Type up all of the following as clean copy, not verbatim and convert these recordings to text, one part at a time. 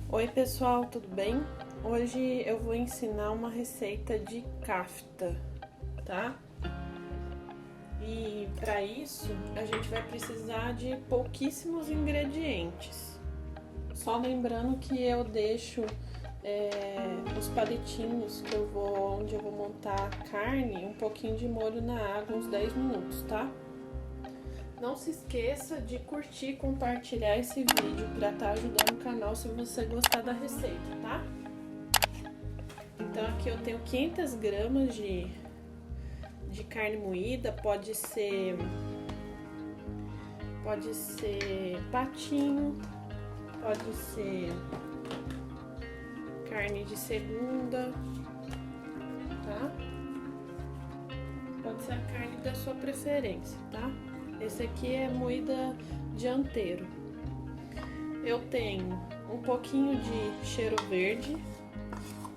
Oi pessoal, tudo bem? Hoje eu vou ensinar uma receita de kafta, tá? E para isso a gente vai precisar de pouquíssimos ingredientes. Só lembrando que eu deixo os palitinhos onde eu vou montar a carne, um pouquinho de molho na água, uns 10 minutos, tá? Não se esqueça de curtir e compartilhar esse vídeo para estar ajudando o canal se você gostar da receita, tá? Então aqui eu tenho 500 gramas de carne moída, pode ser patinho, pode ser carne de segunda, tá? Pode ser a carne da sua preferência, tá? Esse aqui é moída dianteiro. Eu tenho um pouquinho de cheiro verde.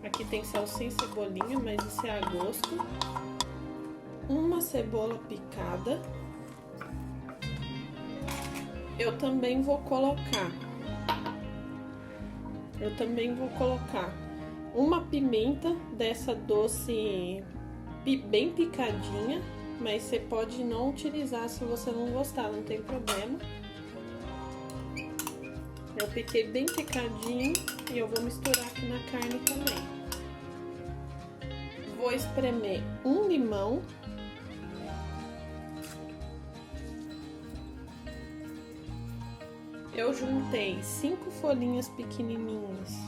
Aqui tem salsinha e cebolinha, mas isso é a gosto. Uma cebola picada. Eu também vou colocar uma pimenta dessa doce bem picadinha. Mas você pode não utilizar se você não gostar, não tem problema. Eu piquei bem picadinho e eu vou misturar aqui na carne também. Vou espremer um limão. Eu juntei 5 folhinhas pequenininhas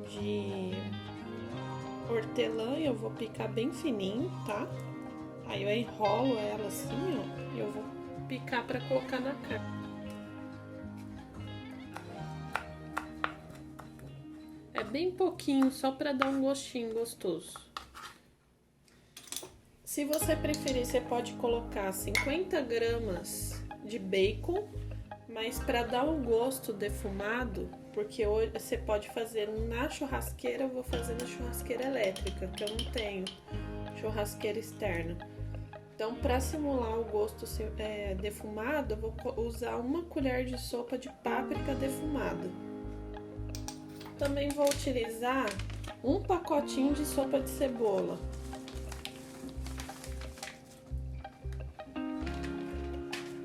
de hortelã e eu vou picar bem fininho, tá? Aí eu enrolo ela assim, ó, e eu vou picar para colocar na carne. É bem pouquinho, só para dar um gostinho gostoso. Se você preferir, você pode colocar 50 gramas de bacon, mas para dar o gosto defumado, porque hoje você pode fazer na churrasqueira, eu vou fazer na churrasqueira elétrica, que eu não tenho churrasqueira externa. Então, para simular o gosto defumado, eu vou usar 1 colher de sopa de páprica defumada. Também vou utilizar um pacotinho de sopa de cebola.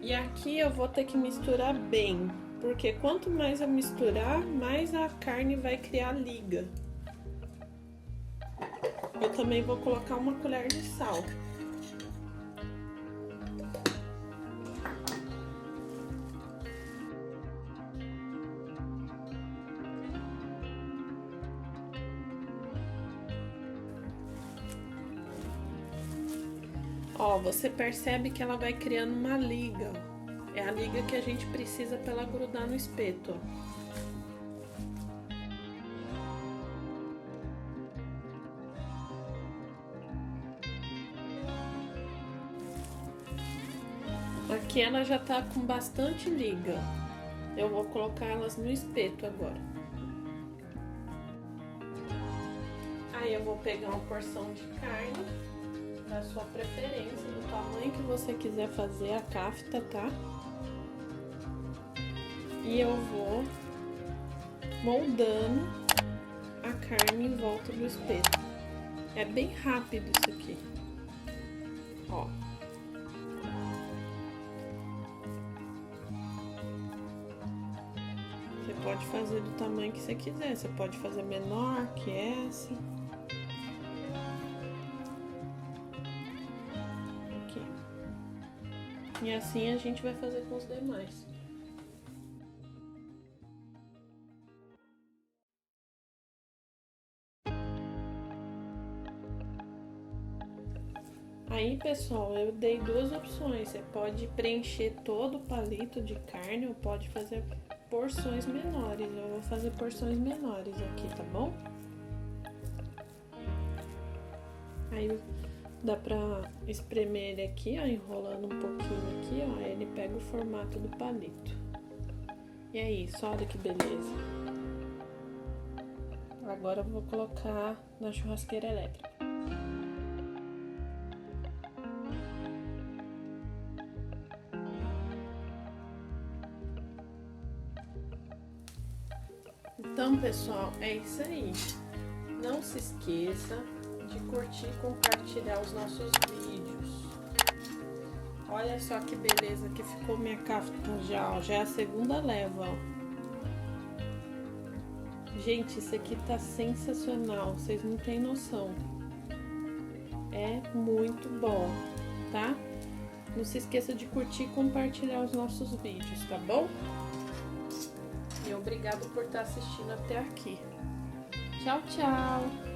E aqui eu vou ter que misturar bem, porque quanto mais eu misturar, mais a carne vai criar liga. Eu também vou colocar 1 colher de sal. Ó, você percebe que ela vai criando uma liga, ó. É a liga que a gente precisa para ela grudar no espeto, ó. Aqui ela já tá com bastante liga. Eu vou colocar elas no espeto agora. Aí eu vou pegar uma porção de carne da sua preferência, do tamanho que você quiser fazer a kafta, tá? E eu vou moldando a carne em volta do espeto. É bem rápido isso aqui, ó. Você pode fazer do tamanho que você quiser, você pode fazer menor que essa. E assim a gente vai fazer com os demais. Aí, pessoal, eu dei 2 opções. Você pode preencher todo o palito de carne ou pode fazer porções menores. Eu vou fazer porções menores aqui, tá bom? Aí dá pra espremer ele aqui, ó, enrolando um pouquinho aqui, ó, ele pega o formato do palito. E é isso, olha que beleza. Agora eu vou colocar na churrasqueira elétrica. Então, pessoal, é isso aí. Não se esqueça de curtir e compartilhar os nossos vídeos. Olha só que beleza que ficou minha cafta já, ó. Já é a segunda leva, ó. Gente, isso aqui tá sensacional, vocês não têm noção. É muito bom, tá? Não se esqueça de curtir e compartilhar os nossos vídeos, tá bom? E obrigado por estar assistindo até aqui. Tchau, tchau!